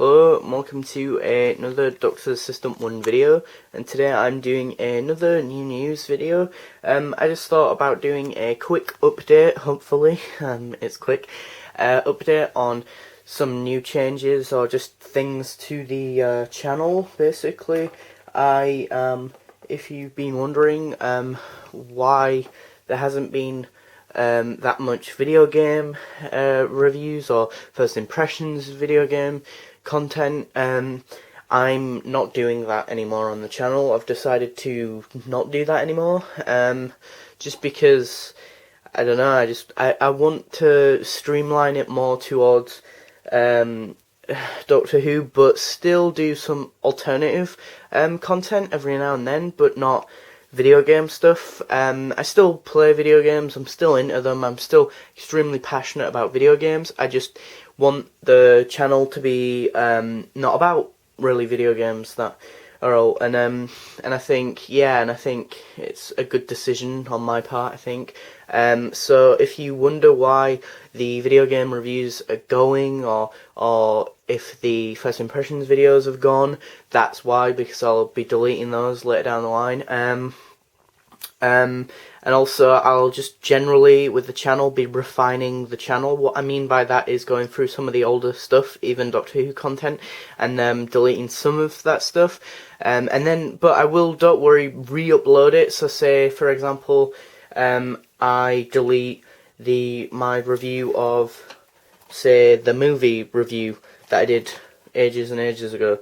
Hello and welcome to another Doctor Assistant 1 video, and today I'm doing another new news video. I just thought about doing a quick update, hopefully, it's quick, update on some new changes or just things to the channel, basically. If you've been wondering why there hasn't been that much video game reviews or first impressions video game content, I'm not doing that anymore on the channel. I've decided to not do that anymore, just because I don't know, I want to streamline it more towards Doctor Who, but still do some alternative content every now and then, but not video game stuff. I still play video games, I'm still into them, I'm still extremely passionate about video games. I just want the channel to be not about really video games that are all, and I think it's a good decision on my part, I think. So if you wonder why the video game reviews are going, or if the first impressions videos have gone, that's why, because I'll be deleting those later down the line. And also I'll just generally with the channel be refining the channel. What I mean by that is going through some of the older stuff, even Doctor Who content, and deleting some of that stuff. But I will, don't worry, re-upload it. So say for example, I delete my review of, say, the movie review that I did ages and ages ago.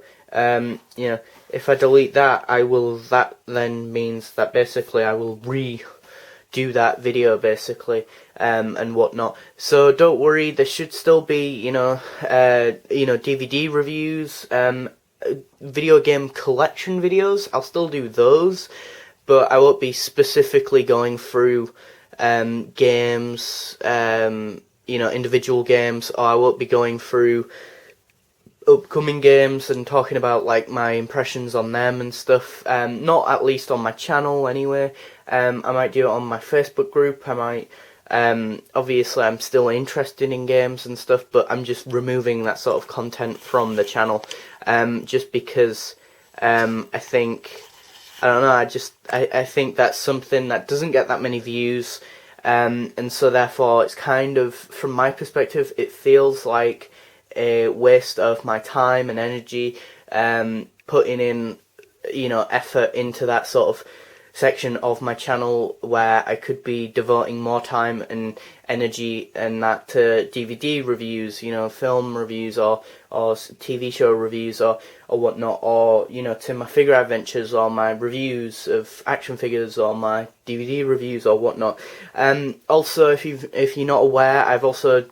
If I delete that, that then means that basically I will redo that video, basically, and whatnot. So don't worry, there should still be, DVD reviews, video game collection videos. I'll still do those, but I won't be specifically going through games, individual games, or I won't be going through upcoming games and talking about like my impressions on them and stuff. Not at least on my channel anyway. I might do it on my Facebook group. I might obviously I'm still interested in games and stuff, but I'm just removing that sort of content from the channel, just because I think, I don't know, I think that's something that doesn't get that many views, and so therefore it's kind of, from my perspective, it feels like a waste of my time and energy, putting in effort into that sort of section of my channel where I could be devoting more time and energy and that to DVD reviews, film reviews, or TV show reviews, or whatnot, or to my figure adventures, or my reviews of action figures, or my DVD reviews, or whatnot. Also, if you're not aware, I've also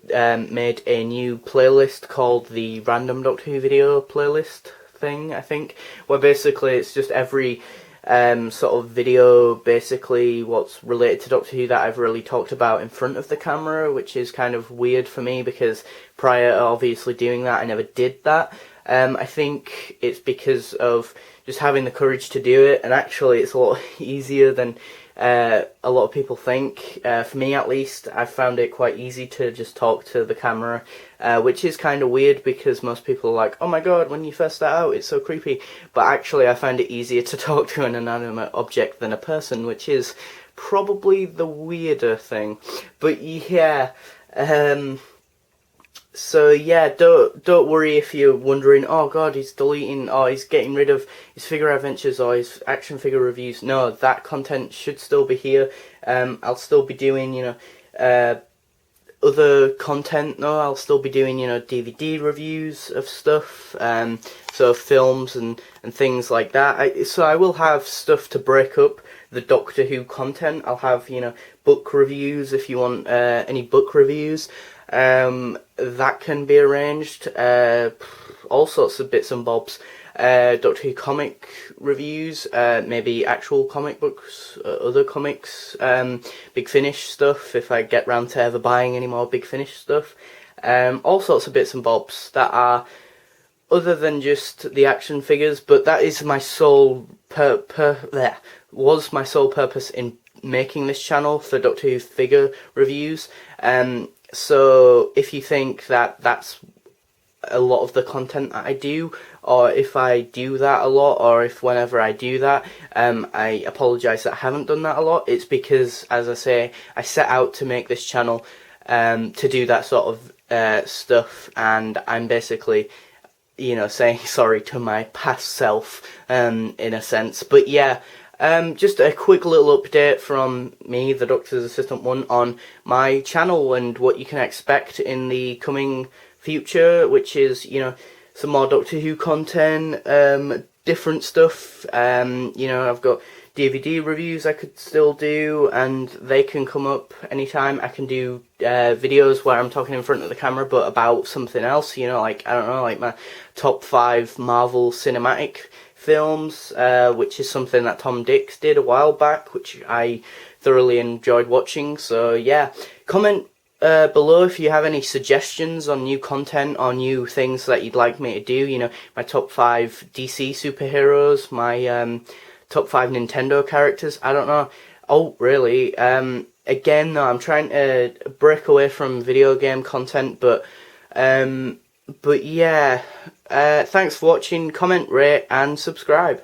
made a new playlist called the Random Doctor Who Video Playlist thing, I think, where basically it's just every sort of video, basically what's related to Doctor Who that I've really talked about in front of the camera, which is kind of weird for me because prior to obviously doing that I never did that. I think it's because of just having the courage to do it, and actually it's a lot easier than a lot of people think. For me at least, I found it quite easy to just talk to the camera, which is kind of weird because most people are like, oh my god, when you first start out it's so creepy, but actually I find it easier to talk to an inanimate object than a person, which is probably the weirder thing. But yeah, so yeah, don't worry if you're wondering, oh god, he's deleting, or he's getting rid of his figure adventures or his action figure reviews. No, that content should still be here. I'll still be doing, other content. No, I'll still be doing, DVD reviews of stuff, so films and things like that. So I will have stuff to break up the Doctor Who content. I'll have, book reviews if you want any book reviews. That can be arranged, all sorts of bits and bobs, Doctor Who comic reviews, maybe actual comic books, other comics, Big Finish stuff, if I get round to ever buying any more Big Finish stuff, all sorts of bits and bobs that are other than just the action figures, but that is my sole was my sole purpose in making this channel, for Doctor Who figure reviews. So if you think that that's a lot of the content that I do, or if I do that a lot, or if whenever I do that, I apologise that I haven't done that a lot. It's because, as I say, I set out to make this channel to do that sort of stuff, and I'm basically, you know, saying sorry to my past self, in a sense. But yeah, just a quick little update from me, the Doctor's Assistant 1, on my channel and what you can expect in the coming future, which is, you know, some more Doctor Who content, different stuff. You know, I've got DVD reviews I could still do, and they can come up anytime. I can do videos where I'm talking in front of the camera, but about something else, you know, like, I don't know, like my top 5 Marvel cinematic films, which is something that Tom Dix did a while back, which I thoroughly enjoyed watching. So yeah, comment below if you have any suggestions on new content or new things that you'd like me to do. You know, my top 5 DC superheroes, my top 5 Nintendo characters, I don't know. Oh, really? Again, though, I'm trying to break away from video game content, but yeah, thanks for watching, comment, rate, and subscribe.